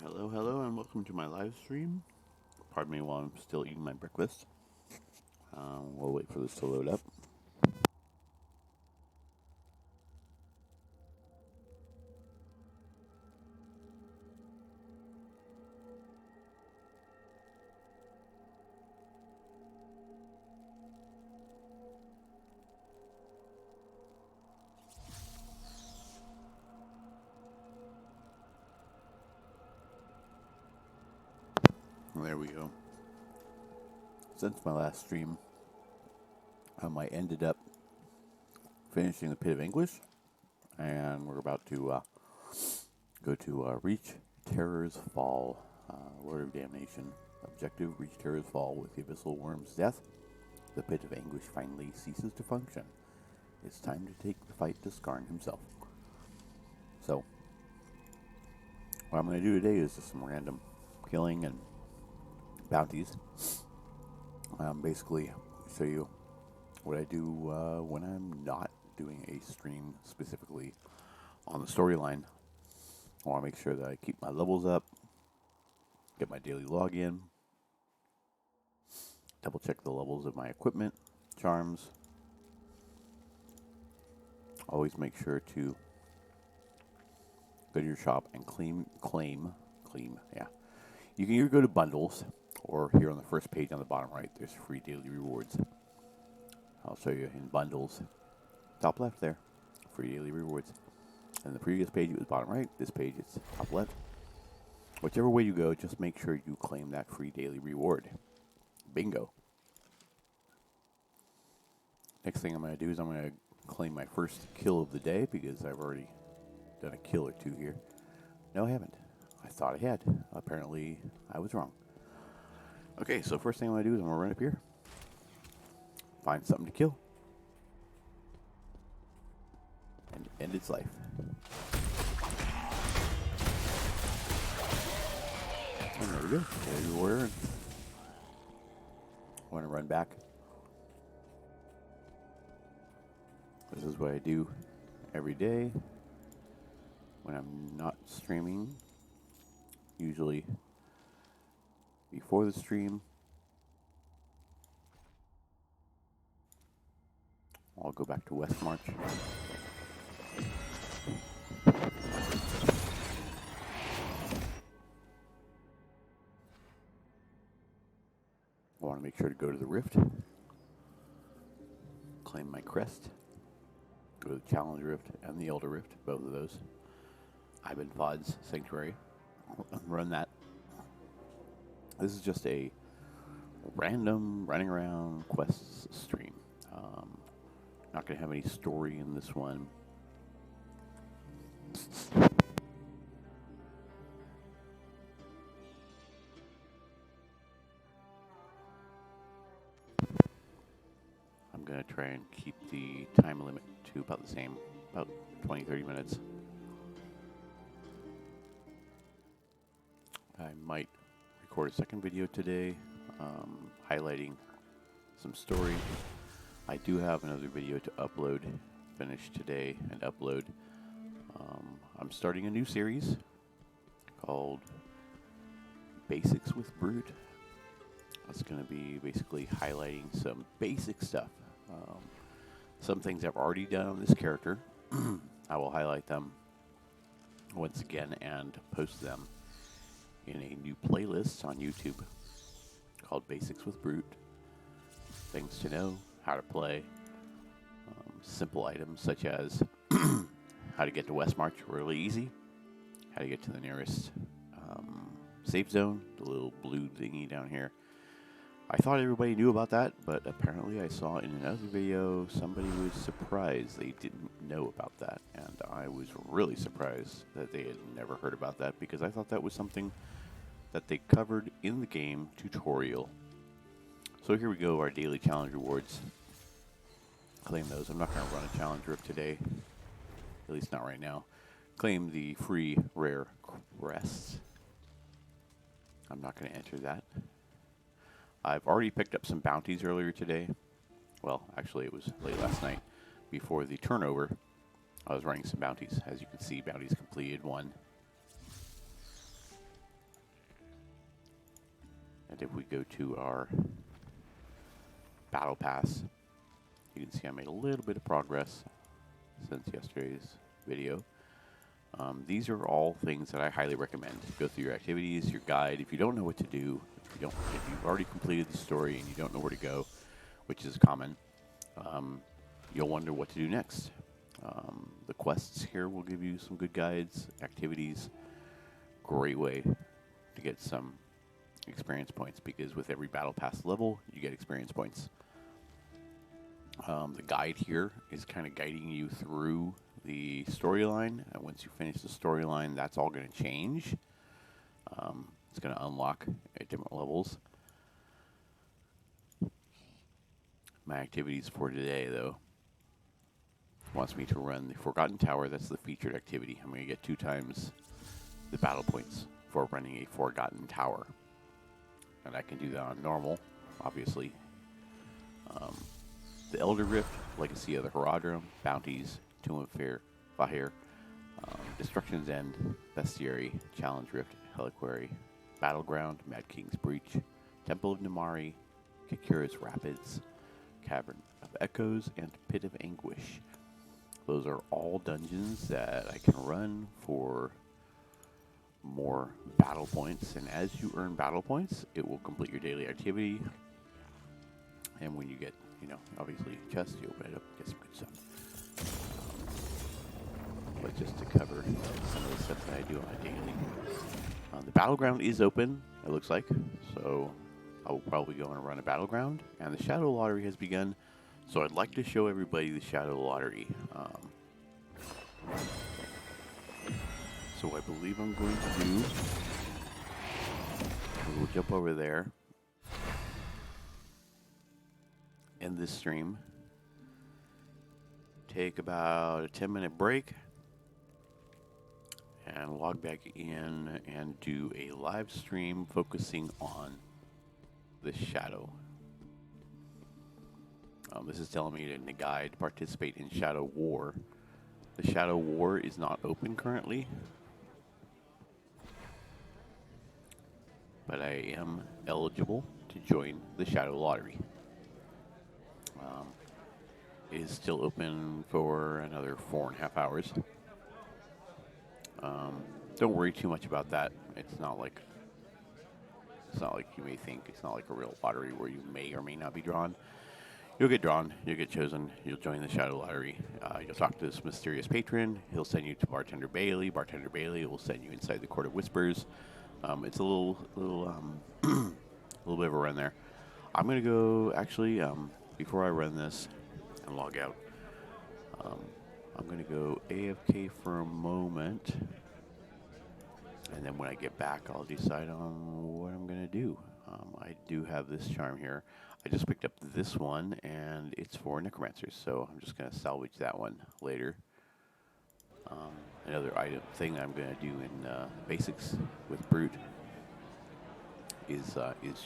Hello, hello, and welcome to my live stream. Pardon me while I'm still eating my breakfast. We'll wait for this to load up. There we go. Since my last stream, I ended up finishing the Pit of English, and we're about to go to Reach Terror's Fall, Lord of Damnation. Objective: Reach Terror's Fall. With the Abyssal Worm's death, the Pit of Anguish finally ceases to function. It's time to take the fight to Skarn himself. So, what I'm going to do today is just some random killing and bounties. Basically, show you what I do when I'm not doing a stream specifically on the storyline. I want to make sure that I keep my levels up, get my daily login, double check the levels of my equipment, charms. Always make sure to go to your shop and claim. Yeah, you can either go to bundles or here on the first page on the bottom right. There's free daily rewards. I'll show you in bundles. Top left there, free daily rewards. And the previous page it was bottom right. This page it's top left. Whichever way you go, just make sure you claim that free daily reward. Bingo. Next thing I'm going to do is I'm going to claim my first kill of the day because I've already done a kill or two here. No, I haven't. I thought I had. Apparently, I was wrong. Okay, so first thing I'm going to do is I'm going to run up here, find something to kill, and end its life. And there we go. There's your warrior. I want to run back. This is what I do every day when I'm not streaming. Usually before the stream, I'll go back to West March. I want to make sure to go to the Rift, claim my crest, go to the Challenge Rift and the Elder Rift, both of those. Ivan Fod's Sanctuary, run that. This is just a random running around quests stream. Not going to have any story in this one. I'm going to try and keep the time limit to about the same, about 20-30 minutes. I might record a second video today, highlighting some story. I do have another video to upload, finish today and upload. I'm starting a new series called Basics with Brute. It's going to be basically highlighting some basic stuff. Some things I've already done on this character. I will highlight them once again and post them in a new playlist on YouTube called Basics with Brute. Things to know, how to play, simple items such as how to get to West March really easy, how to get to the nearest safe zone, the little blue thingy down here. I thought everybody knew about that, but apparently I saw in another video somebody was surprised they didn't know about that, and I was really surprised that they had never heard about that because I thought that was something that they covered in the game tutorial. So here we go, our daily challenge rewards. Claim those. I'm not going to run a challenge rift today, at least not right now. Claim the free rare crests. I'm not going to enter that. I've already picked up some bounties earlier today. Well, actually it was late last night before the turnover. I was running some bounties. As you can see, bounties completed 1. And if we go to our battle pass, you can see I made a little bit of progress since yesterday's video. These are all things that I highly recommend. Go through your activities, your guide. If you don't know what to do, if you've already completed the story and you don't know where to go, which is common, you'll wonder what to do next. The quests here will give you some good guides, activities. Great way to get some experience points, because with every battle pass level, you get experience points. The guide here is kind of guiding you through the storyline, and once you finish the storyline, that's all going to change. It's going to unlock at different levels. My activities for today, though, wants me to run the Forgotten Tower. That's the featured activity. I'm going to get 2 times the battle points for running a Forgotten Tower, and I can do that on normal, obviously. The Elder Rift, Legacy of the Herodrum, Bounties, Tomb of Fire, Destruction's End, Bestiary, Challenge Rift, Heliquary, Battleground, Mad King's Breach, Temple of Namari, Kikura's Rapids, Cavern of Echoes, and Pit of Anguish. Those are all dungeons that I can run for more battle points, and as you earn battle points, it will complete your daily activity. And when you get, obviously chest, you open it up, get some good stuff. But just to cover some of the stuff that I do on a daily. The Battleground is open, it looks like, so I will probably go and run a Battleground. And the Shadow Lottery has begun, so I'd like to show everybody the Shadow Lottery. So I believe I'm going to do, we'll jump over there, end this stream, take about a 10-minute break, and log back in and do a live stream focusing on the Shadow. This is telling me in the guide, participate in Shadow War. The Shadow War is not open currently, but I am eligible to join the Shadow Lottery. It is still open for another 4.5 hours. Don't worry too much about that. It's not like you may think. It's not like a real lottery where you may or may not be drawn. You'll get drawn. You'll get chosen. You'll join the Shadow Lottery. You'll talk to this mysterious patron. He'll send you to Bartender Bailey. Bartender Bailey will send you inside the Court of Whispers. It's a little bit of a run there. I'm gonna go actually before I run this and log out. I'm gonna go AFK for a moment, and then when I get back, I'll decide on what I'm gonna do. I do have this charm here. I just picked up this one, and it's for necromancers, so I'm just gonna salvage that one later. Another thing I'm gonna do in basics with Brute is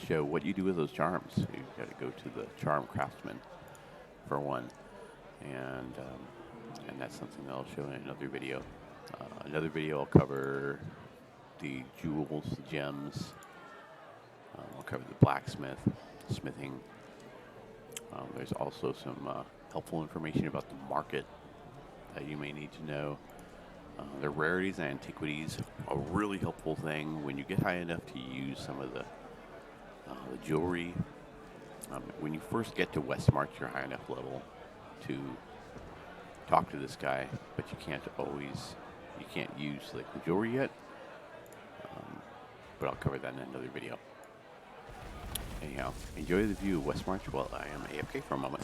show what you do with those charms. You've got to go to the charm craftsman for one, and that's something that I'll show in another video. Another video I'll cover the jewels, the gems. I'll cover the blacksmith, smithing. There's also some helpful information about the market that you may need to know. The rarities and antiquities, a really helpful thing when you get high enough to use some of the jewelry. When you first get to Westmarch, you're high enough level to talk to this guy, but you can't use like the jewelry yet. But I'll cover that in another video. Anyhow, enjoy the view of Westmarch while I am AFK for a moment.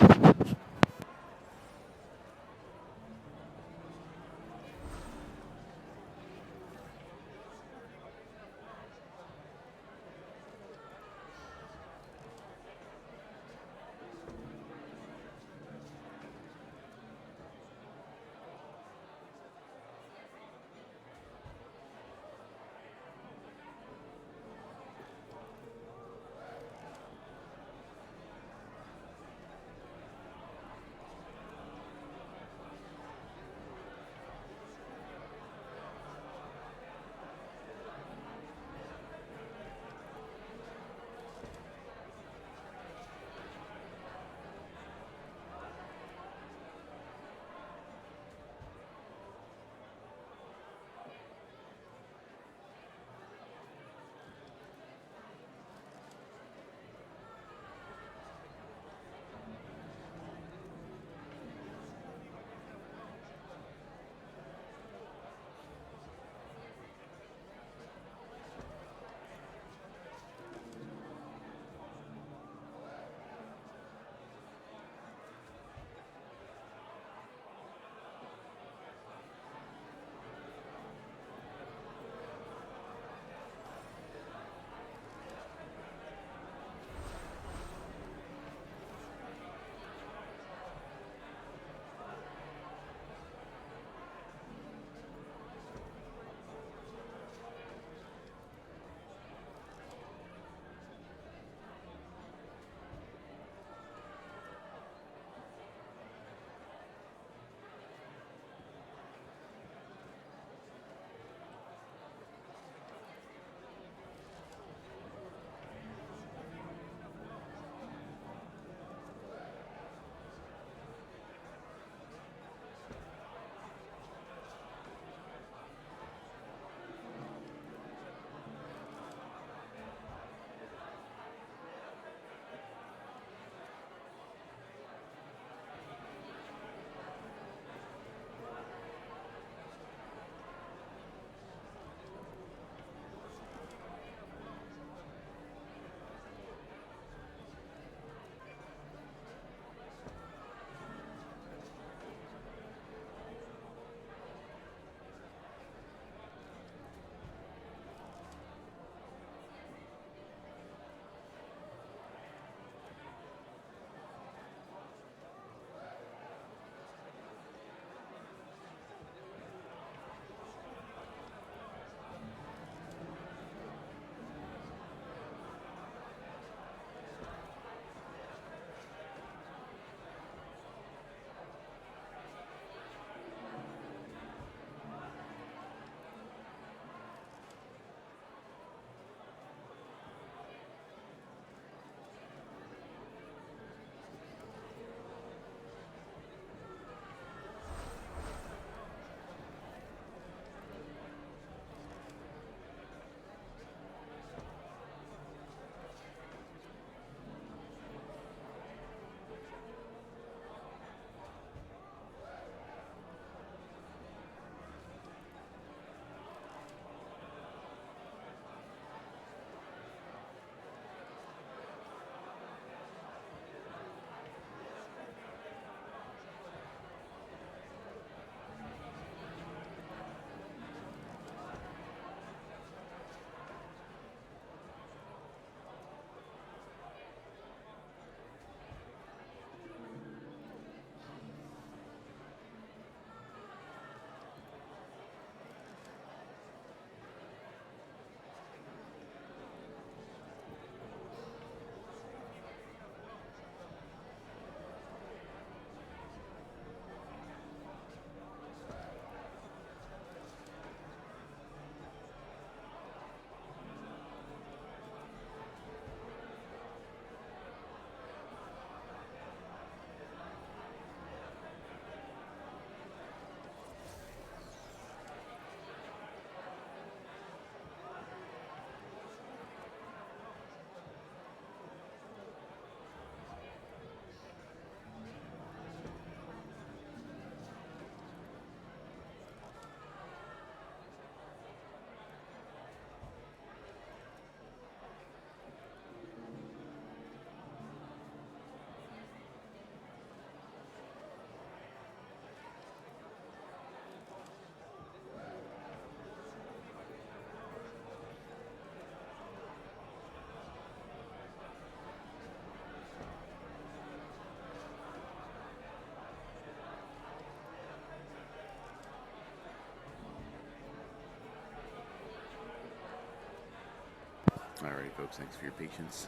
Alrighty, folks, thanks for your patience.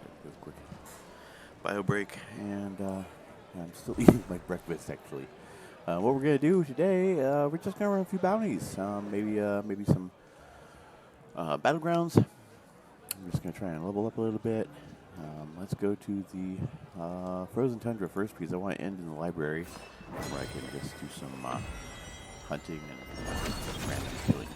So do a quick bio break, and I'm still eating my breakfast, actually. What we're going to do today, we're just going to run a few bounties. Maybe some battlegrounds. I'm just going to try and level up a little bit. Let's go to the Frozen Tundra first, because I want to end in the library, where I can just do some hunting and random killing.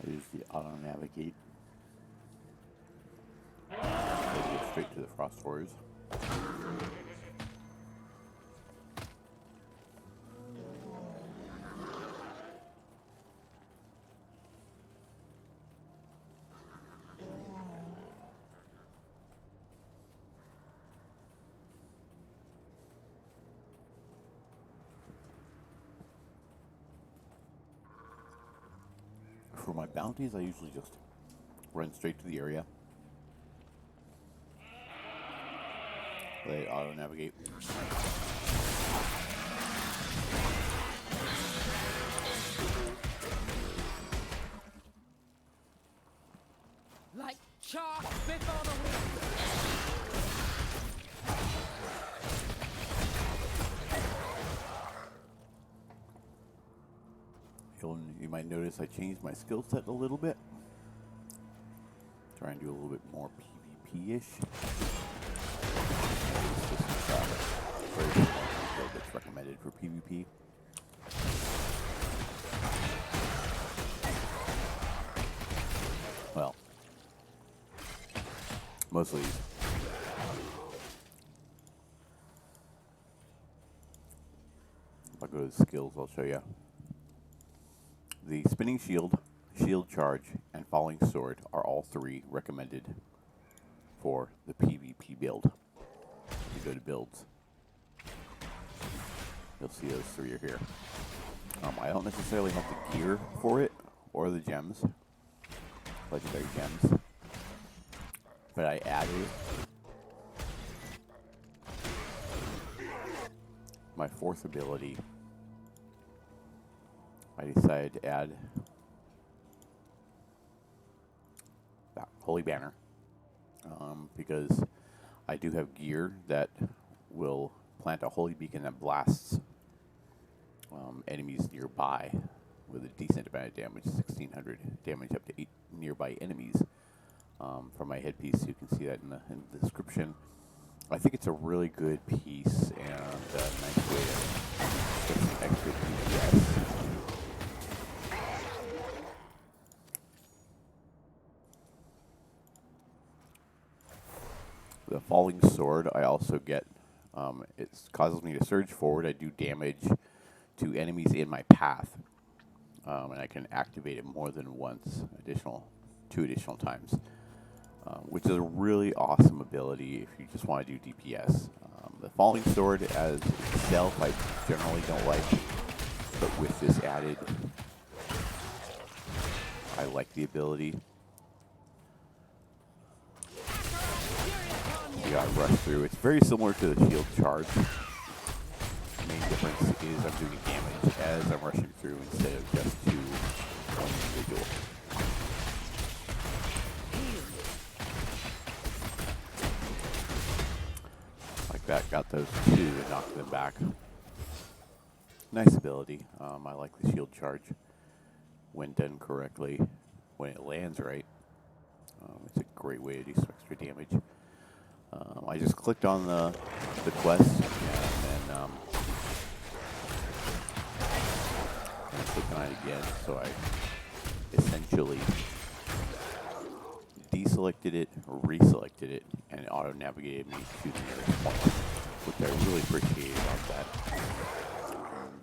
I use the auto navigate. Go straight to the Frost Horrors. For my bounties, I usually just run straight to the area. Let it auto navigate. Like chaff before the wind. You might notice I changed my skill set a little bit. Try and do a little bit more PvP-ish. Very small skill that's recommended for PvP. Well, most of these. If I go to the skills, I'll show you. The Spinning Shield, Shield Charge, and Falling Sword are all three recommended for the PvP build. If you go to builds, you'll see those three are here. I don't necessarily have the gear for it or the gems, legendary gems, but I added my fourth ability. I decided to add that Holy Banner because I do have gear that will plant a holy beacon that blasts enemies nearby with a decent amount of damage, 1600 damage up to 8 nearby enemies. From my headpiece, you can see that in the description. I think it's a really good piece and a nice way to get some extra DPS. The Falling Sword, I also get, it causes me to surge forward. I do damage to enemies in my path, and I can activate it more than once, two additional times, which is a really awesome ability if you just want to do DPS. The Falling Sword as itself, I generally don't like, but with this added, I like the ability. You got rush through. It's very similar to the Shield Charge. The main difference is I'm doing damage as I'm rushing through instead of just to one individual. Like that, got those two and knocked them back. Nice ability. I like the Shield Charge when done correctly, when it lands right. It's a great way to do some extra damage. I just clicked on the quest and I click on it again, so I essentially deselected it, reselected it, and it auto-navigated me to the nearest point, which I really appreciate about that.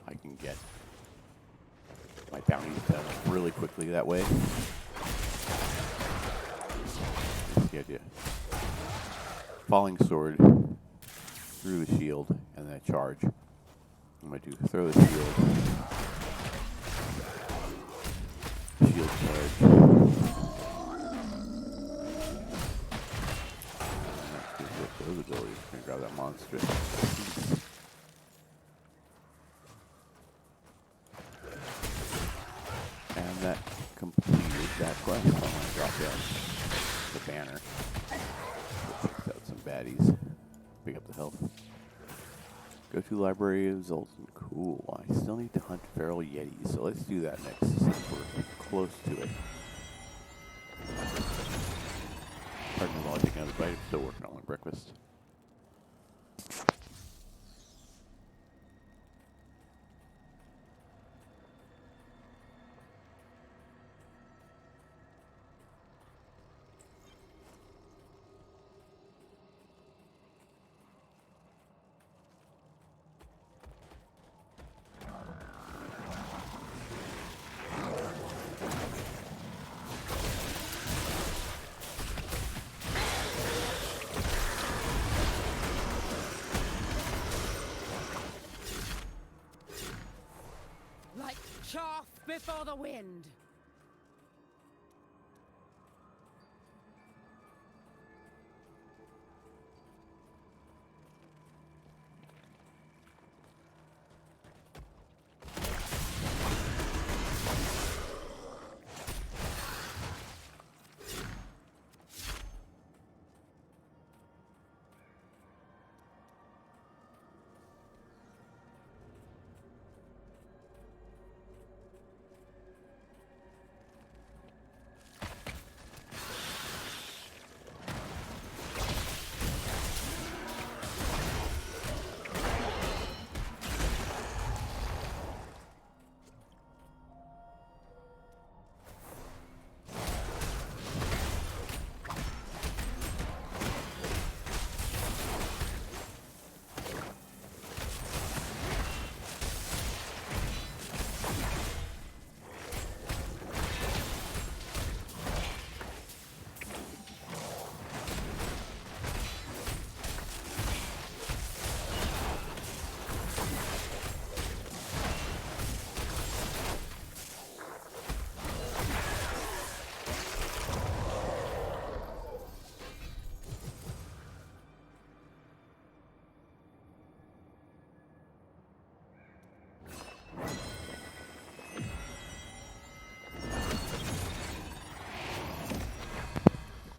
I can get my bounties done really quickly that way. That's the idea. Falling sword through the shield, and then a charge. I'm going to throw the shield. Shield charge. Those abilities. I'm going to grab that monster. And that completed that quest. I'm going to drop down the banner. Check out some baddies. Pick up the health. Go to Library of Zoltan. Cool. I still need to hunt feral yetis, so let's do that next since we're close to it. Pardon me while I take another bite. I'm still working on my breakfast. Like chaff before the wind.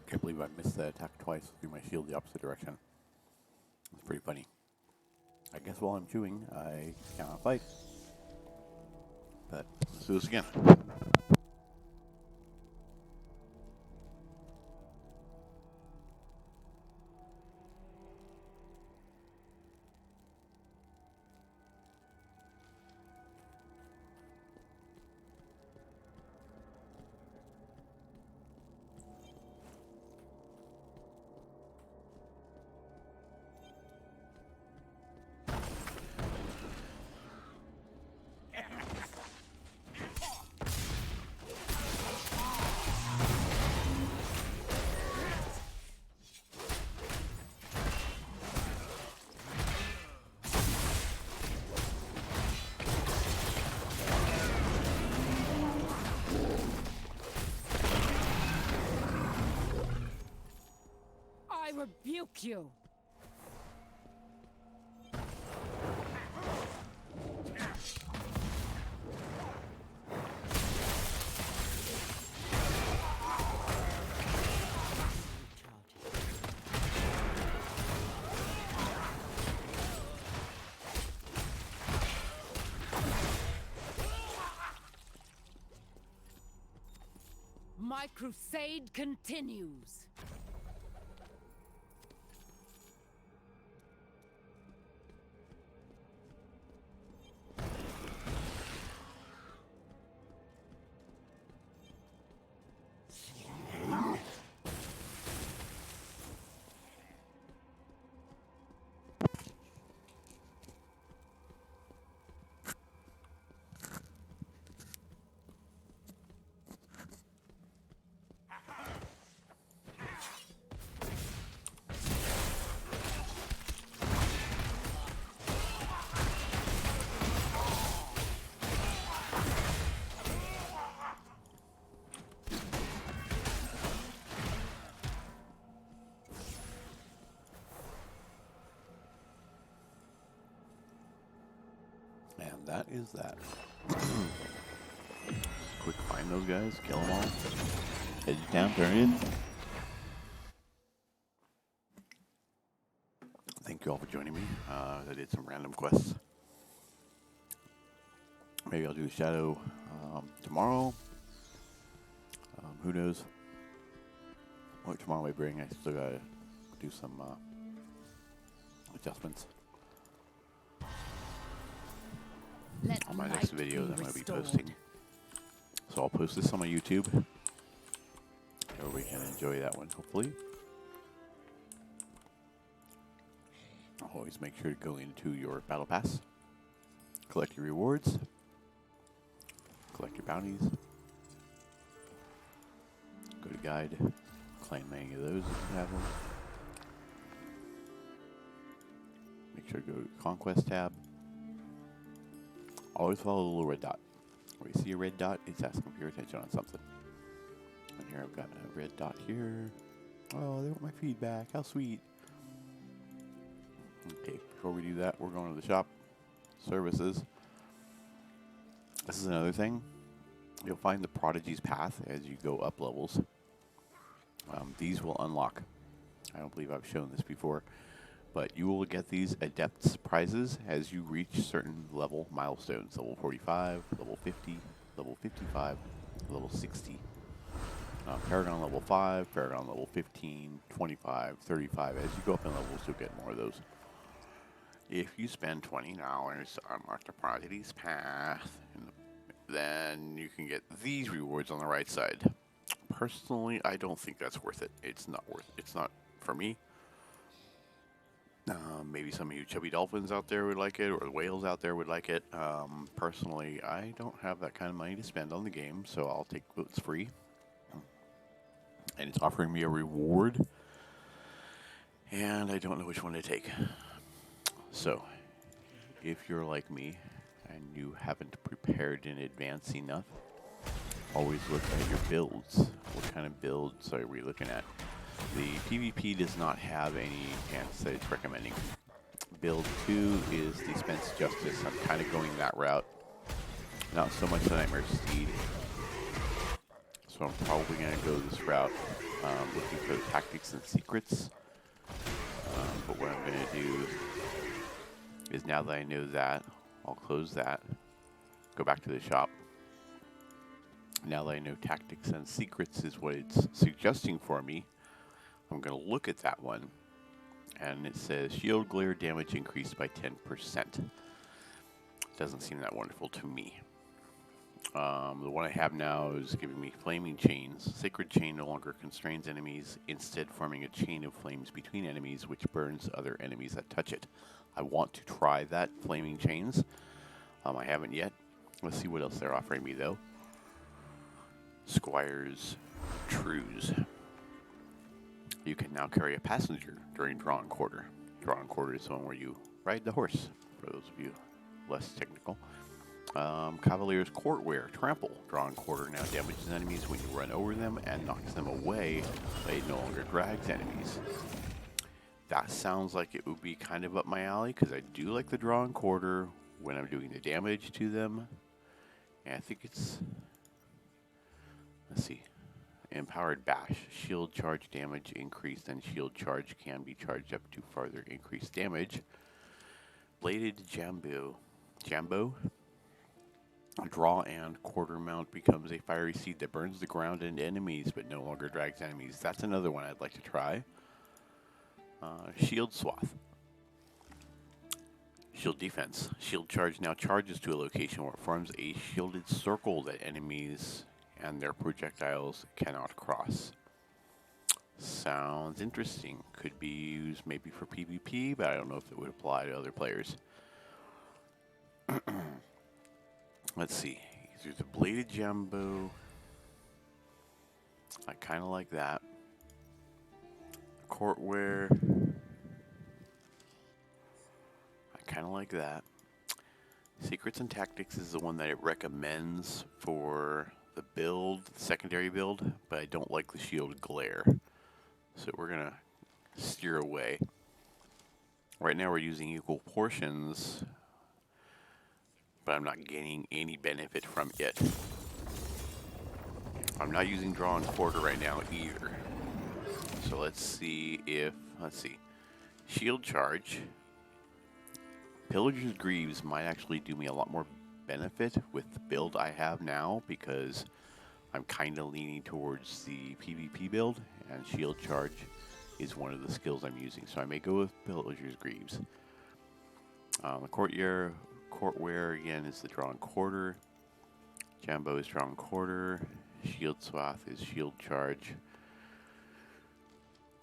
Can't believe I missed that attack twice through my shield the opposite direction. It's pretty funny. I guess while I'm chewing, I cannot fight. But let's do this again. I rebuke you. My crusade continues. And that is that. Quick find those guys, kill them all. Head down, turn in. Thank you all for joining me. I did some random quests. Maybe I'll do a shadow tomorrow. Who knows what tomorrow may bring. I still gotta do some adjustments on my next video that I'm gonna be posting. So I'll post this on my YouTube. Everybody can enjoy that one, hopefully. Always make sure to go into your battle pass, collect your rewards, collect your bounties, go to guide, claim any of those if you have them. Make sure to go to the conquest tab. Always follow the little red dot. Where you see a red dot, it's asking for your attention on something. And here I've got a red dot here. Oh, they want my feedback. How sweet. Okay, before we do that, we're going to the shop. Services. This is another thing. You'll find the Prodigy's Path as you go up levels. These will unlock. I don't believe I've shown this before. But you will get these Adepts prizes as you reach certain level milestones. Level 45, level 50, level 55, level 60. Paragon level 5, Paragon level 15, 25, 35. As you go up in levels, you'll get more of those. If you spend $20 to unlock the Prodigy's Path, then you can get these rewards on the right side. Personally, I don't think that's worth it. It's not worth it. It's not for me. Maybe some of you chubby dolphins out there would like it, or the whales out there would like it. Personally, I don't have that kind of money to spend on the game, so I'll take what's free. And it's offering me a reward, and I don't know which one to take. So, if you're like me, and you haven't prepared in advance enough, always look at your builds. What kind of builds are we looking at? The PvP does not have any chance that it's recommending. Build 2 is Dispense Justice. I'm kind of going that route. Not so much the Nightmare Steed. So I'm probably going to go this route, looking for the tactics and secrets. But what I'm going to do is, now that I know that, I'll close that, go back to the shop. Now that I know tactics and secrets is what it's suggesting for me, I'm going to look at that one, and it says shield glare damage increased by 10%. Doesn't seem that wonderful to me. The one I have now is giving me flaming chains. Sacred chain no longer constrains enemies, instead forming a chain of flames between enemies, which burns other enemies that touch it. I want to try that flaming chains. I haven't yet. Let's see what else they're offering me, though. Squire's Trues. You can now carry a passenger during Drawn Quarter. Drawn Quarter is the one where you ride the horse, for those of you less technical. Cavalier's Courtwear Trample. Drawn Quarter now damages enemies when you run over them and knocks them away, but it no longer drags enemies. That sounds like it would be kind of up my alley, because I do like the Drawn Quarter when I'm doing the damage to them. And I think it's... Let's see. Empowered Bash. Shield charge damage increased, and shield charge can be charged up to further increased damage. Bladed Jambo. Draw and quarter mount becomes a fiery seed that burns the ground and enemies, but no longer drags enemies. That's another one I'd like to try. Shield Swath. Shield Defense. Shield charge now charges to a location where it forms a shielded circle that enemies and their projectiles cannot cross. Sounds interesting. Could be used maybe for PvP, but I don't know if it would apply to other players. Let's see. There's a Bladed Jambo. I kind of like that. Courtwear. I kind of like that. Secrets and Tactics is the one that it recommends for the build, the secondary build, but I don't like the shield glare. So we're going to steer away. Right now we're using equal portions, but but I'm not gaining any benefit from it. I'm not using draw and quarter right now either. So let's see. Shield charge. Pillager's Greaves might actually do me a lot more benefit with the build I have now, because I'm kind of leaning towards the PvP build, and shield charge is one of the skills I'm using. So I may go with Pillager's Greaves. The Courtwear again is the draw and quarter. Jambo is draw and quarter. Shield Swath is shield charge.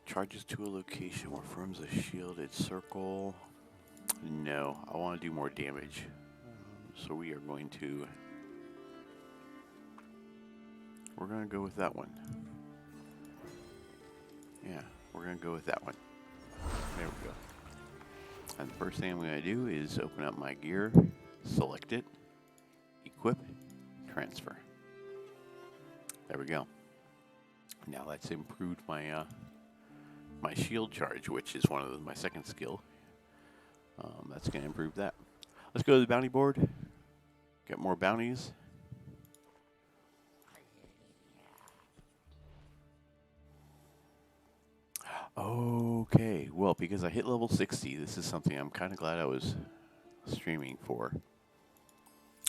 Charges to a location where forms a shielded circle. No, I want to do more damage. So we are going to... We're going to go with that one. Yeah, we're going to go with that one. There we go. And the first thing I'm going to do is open up my gear, select it, equip, transfer. There we go. Now that's improved my my shield charge, which is one of my second skill. That's going to improve that. Let's go to the bounty board, get more bounties. Okay, well, because I hit level 60, this is something I'm kind of glad I was streaming for.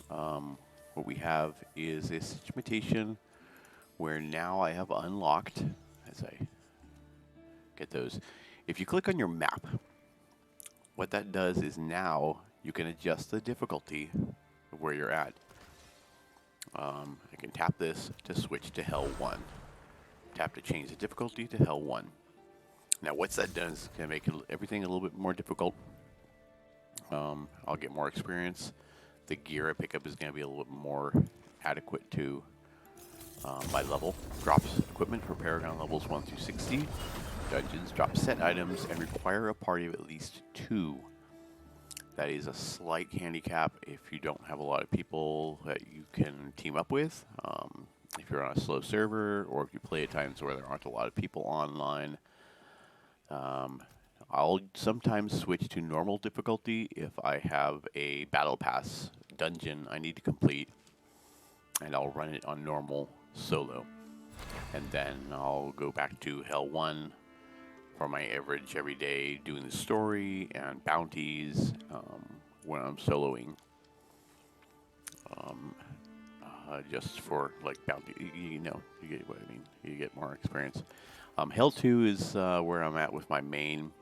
What we have is a situation where now I have unlocked, as I get those, if you click on your map, what that does is now you can adjust the difficulty of where you're at. I can tap this to switch to Hell 1. Tap to change the difficulty to Hell 1. Now what that does is going to make everything a little bit more difficult. I'll get more experience. The gear I pick up is going to be a little bit more adequate to my level. Drops equipment for Paragon levels 1 through 60. Dungeons drop set items and require a party of at least 2. That is a slight handicap if you don't have a lot of people that you can team up with. If you're on a slow server, or if you play at times where there aren't a lot of people online. I'll sometimes switch to normal difficulty if I have a battle pass dungeon I need to complete, and I'll run it on normal solo. And then I'll go back to Hell 1 for my average every day doing the story and bounties when I'm soloing. Just for like bounty, you know, you get what I mean. You get more experience. Hell 2 is where I'm at with my main.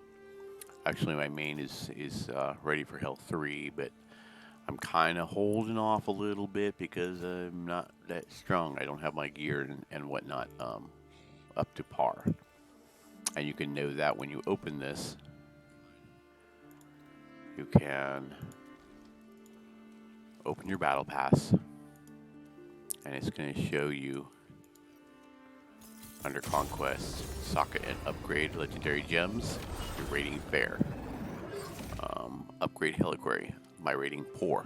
Actually, my main is ready for Hell 3, but I'm kind of holding off a little bit because I'm not that strong. I don't have my gear and whatnot up to par. And you can know that when you open this, you can open your battle pass, and it's going to show you under Conquest, socket and upgrade legendary gems, your rating fair. Upgrade Heliquary, my rating poor.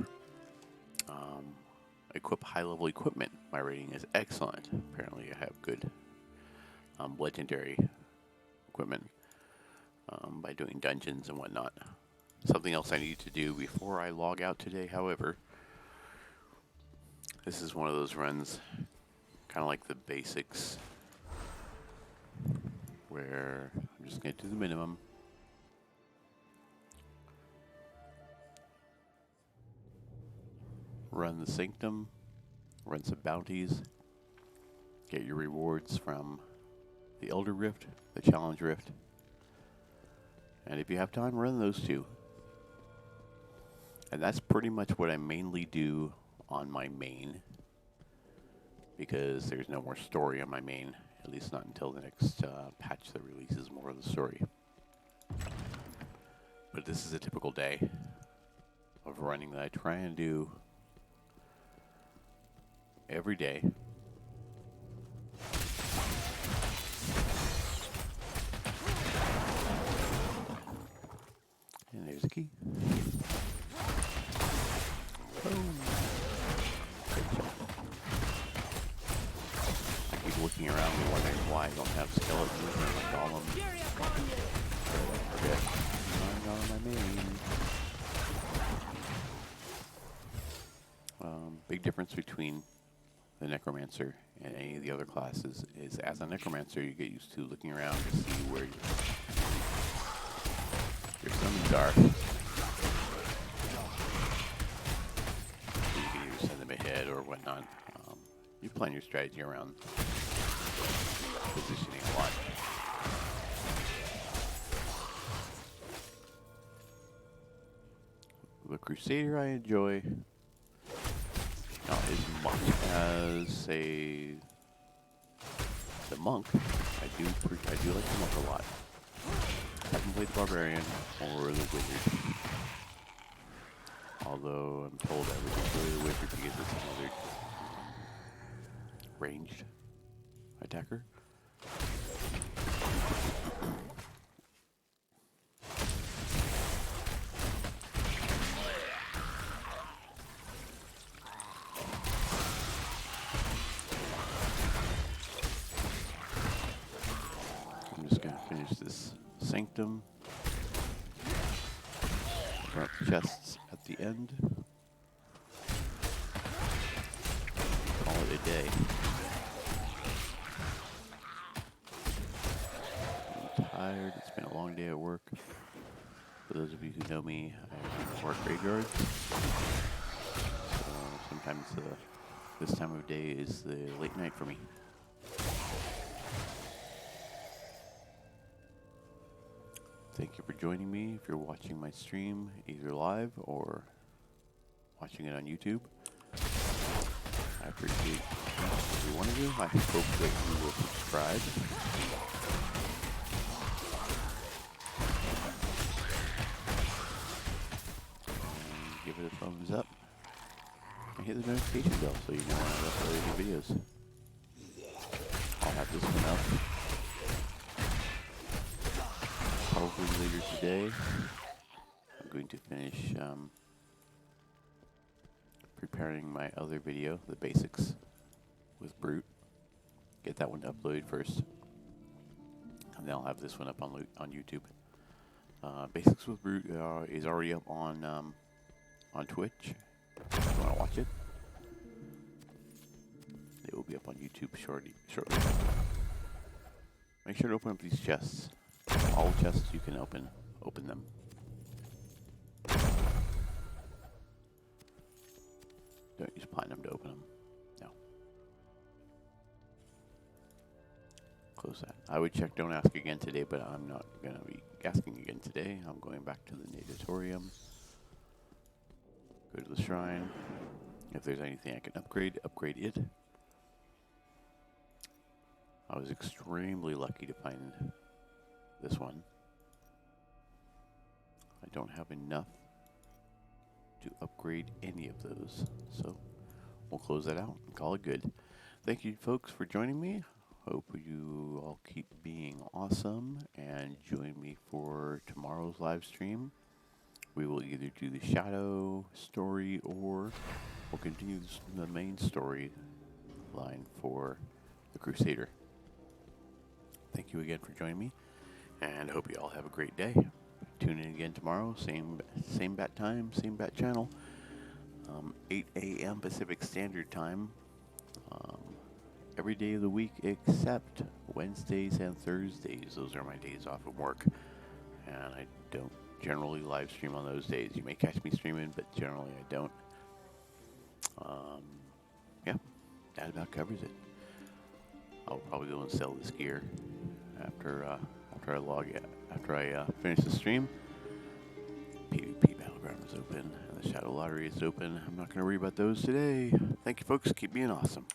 Equip high level equipment, my rating is excellent. Apparently I have good legendary equipment by doing dungeons and whatnot. Something else I need to do before I log out today, however, this is one of those runs, kind of like the basics, where I'm just going to do the minimum. Run the Sanctum, run some bounties, get your rewards from the Elder Rift, the Challenge Rift, and if you have time, run those two. And that's pretty much what I mainly do on my main, because there's no more story on my main, at least not until the next patch that releases more of the story. But this is a typical day of running that I try and do every day. And there's a key. Boom. I keep looking around and wondering why I don't have skeletons and golems. Forget. I'm on my main. Big difference between the Necromancer and any of the other classes is as a Necromancer you get used to looking around to see where your summons are. So you can either send them ahead or whatnot. You plan your strategy around positioning a lot. The Crusader I enjoy not as much as, say, the Monk. I do like the Monk a lot. I haven't played the Barbarian or the Wizard. Although I'm told I would enjoy the Wizard because it's another ranged attacker. I'm just going to finish this Sanctum. Open up chests at the end. Call it a day. I'm tired. It's been a long day at work. For those of you who know me, I work graveyards. So sometimes this time of day is the late night for me. Thank you for joining me if you're watching my stream either live or watching it on YouTube. I appreciate every one of you. I hope that you will subscribe. And give it a thumbs up. And hit the notification bell so you know when I upload new videos. I'll have this one up probably later today. I'm going to finish preparing my other video, the basics with Brute. Get that one uploaded first, and then I'll have this one up on YouTube. Basics with Brute is already up on Twitch. If you want to watch it, it will be up on YouTube shortly. Make sure to open up these chests. All chests you can open them. Don't use platinum to open them. No. Close that. I would check Don't Ask Again today, but I'm not going to be asking again today. I'm going back to the Natatorium. Go to the shrine. If there's anything I can upgrade it. I was extremely lucky to find this one. I don't have enough to upgrade any of those, so we'll close that out and call it good. Thank you folks for joining me. Hope you all keep being awesome and join me for tomorrow's live stream. We will either do the Shadow story or we'll continue the main story line for the Crusader. Thank you again for joining me, and hope you all have a great day. Tune in again tomorrow, same bat time, same bat channel, 8 a.m. Pacific Standard Time, every day of the week except Wednesdays and Thursdays. Those are my days off of work, and I don't generally live stream on those days. You may catch me streaming, but generally I don't. Yeah, that about covers it. I'll probably go and sell this gear after I finish the stream. PvP Battleground is open, and the Shadow Lottery is open. I'm not going to worry about those today. Thank you, folks. Keep being awesome.